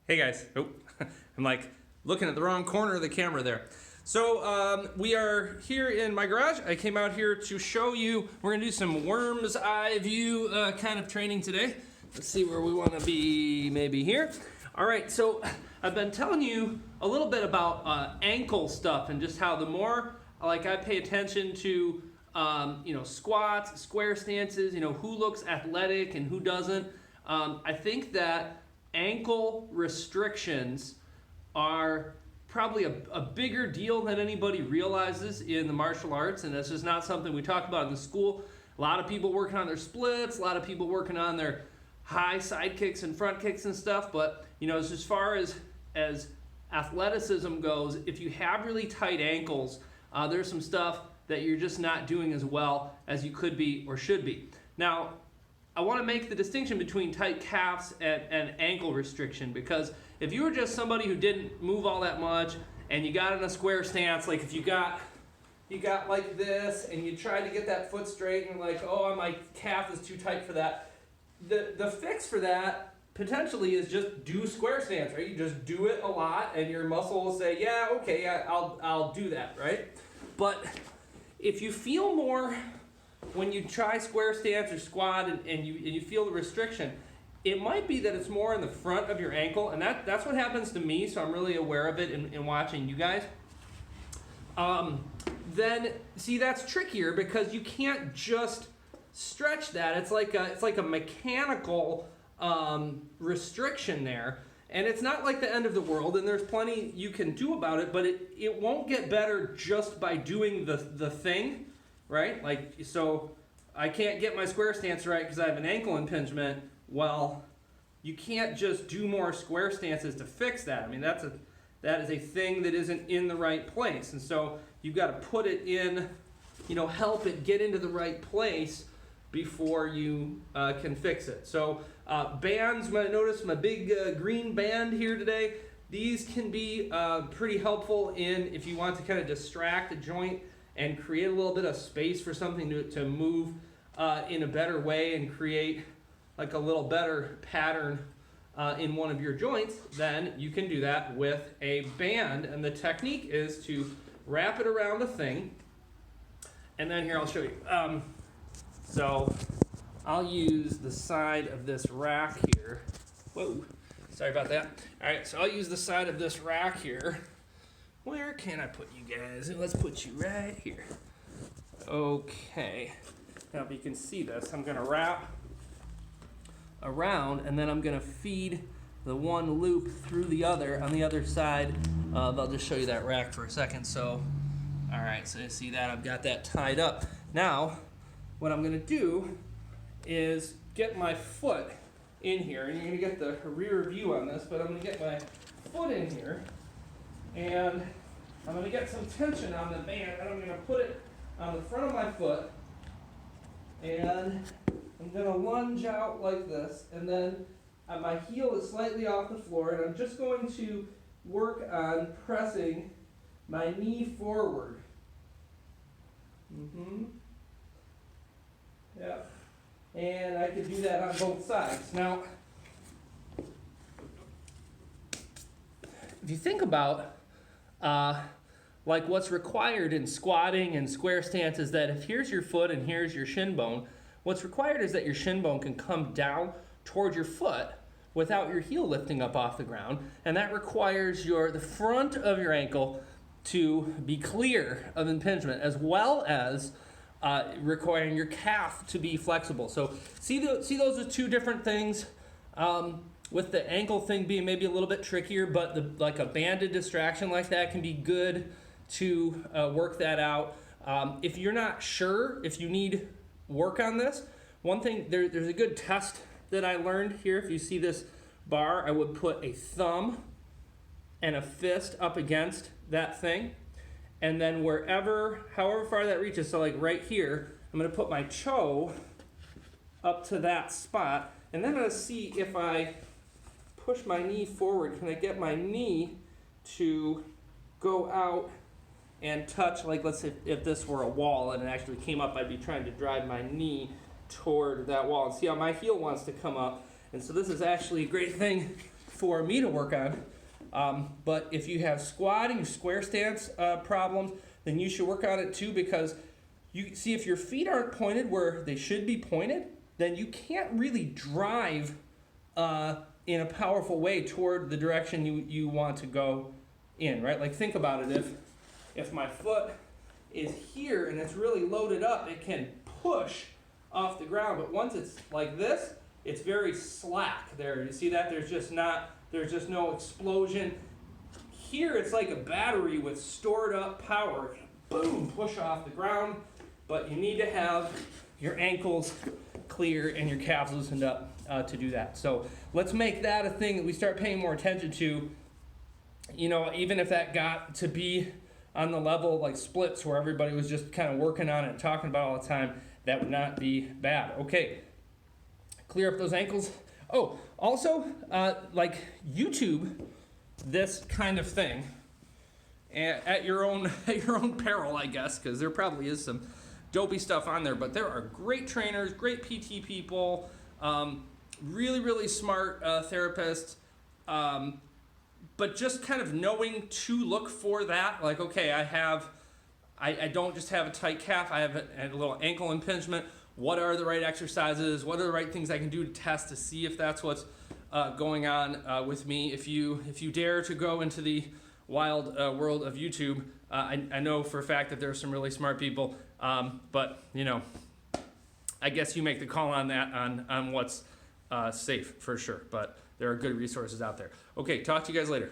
Hey guys. Oh, I'm like looking at the wrong corner of the camera there. So we are here in my garage. I came out here to show you, we're gonna do some worm's eye view kind of training today. Let's see where we wanna be, maybe here. All right, so I've been telling you a little bit about ankle stuff and just how the more I pay attention to squats, square stances, who looks athletic and who doesn't. I think that ankle restrictions are probably a bigger deal than anybody realizes in the martial arts, and that's just not something we talk about in the school. A lot of people working on their splits, a lot of people working on their high side kicks and front kicks and stuff, but as far as athleticism goes, if you have really tight ankles, there's some stuff that you're just not doing as well as you could be or should be. Now, I want to make the distinction between tight calves and ankle restriction, because if you were just somebody who didn't move all that much and you got in a square stance, like if you got like this and you tried to get that foot straight and like, oh, my calf is too tight for that, the fix for that potentially is just do square stance, right? You just do it a lot and your muscle will say, yeah, okay, I'll do that, right? But if you feel more when you try square stance or squat and you feel the restriction, it might be that it's more in the front of your ankle, and that's what happens to me, so I'm really aware of it in watching you guys. Then, see, that's trickier because you can't just stretch that. It's like a mechanical restriction there, and it's not like the end of the world, and there's plenty you can do about it, but it won't get better just by doing the thing. Right? So I can't get my square stance right because I have an ankle impingement. Well, you can't just do more square stances to fix that. I mean, that is a thing that isn't in the right place. And so you've got to put it in, help it get into the right place before you can fix it. So bands, you might notice my big green band here today. These can be pretty helpful if you want to kind of distract a joint and create a little bit of space for something to move in a better way and create like a little better pattern in one of your joints, then you can do that with a band. And the technique is to wrap it around a thing. And then here, I'll show you. So I'll use the side of this rack here. Whoa, sorry about that. All right, so I'll use the side of this rack here. Where can I put you guys? Let's put you right here. Okay. Now if you can see this, I'm going to wrap around and then I'm going to feed the one loop through the other on the other side. I'll just show you that rack for a second. So, all right, so you see that I've got that tied up. Now, what I'm going to do is get my foot in here, and you're going to get the rear view on this, but I'm going to get my foot in here. And I'm going to get some tension on the band, and I'm going to put it on the front of my foot, and I'm going to lunge out like this, and then my heel is slightly off the floor, and I'm just going to work on pressing my knee forward. Yeah. And I can do that on both sides. Now, if you think about what's required in squatting and square stance is that if here's your foot and here's your shin bone, what's required is that your shin bone can come down toward your foot without your heel lifting up off the ground, and that requires the front of your ankle to be clear of impingement, as well as requiring your calf to be flexible. So see those are two different things. With the ankle thing being maybe a little bit trickier, but like a banded distraction like that can be good to work that out. If you're not sure if you need work on this, one thing, there's a good test that I learned here. If you see this bar, I would put a thumb and a fist up against that thing, and then however far that reaches, so like right here, I'm going to put my toe up to that spot, and then I'm going to see if I push my knee forward, can I get my knee to go out and touch, like let's say if this were a wall and it actually came up, I'd be trying to drive my knee toward that wall, and see how my heel wants to come up. And so this is actually a great thing for me to work on. But if you have squatting, square stance problems, then you should work on it too, because you see, if your feet aren't pointed where they should be pointed, then you can't really drive in a powerful way toward the direction you want to go in, right? Like, think about it. If my foot is here and it's really loaded up, it can push off the ground. But once it's like this, it's very slack there. You see that? There's just no explosion. Here it's like a battery with stored up power. Boom, push off the ground. But you need to have your ankles clear and your calves loosened up to do that. So let's make that a thing that we start paying more attention to. You know, even if that got to be on the level of like splits where everybody was just kind of working on it and talking about it all the time, that would not be bad. Okay, clear up those ankles. Oh, also, like, YouTube this kind of thing at your own peril, I guess, because there probably is some dopey stuff on there, but there are great trainers, great PT people, really, really smart therapists, but just kind of knowing to look for that, like, okay, I don't just have a tight calf, I have a little ankle impingement. What are the right exercises? What are the right things I can do to test to see if that's what's going on with me? If you dare to go into the wild world of YouTube, I know for a fact that there are some really smart people, but you know, I guess you make the call on that, on what's safe for sure. But there are good resources out there. Okay, talk to you guys later.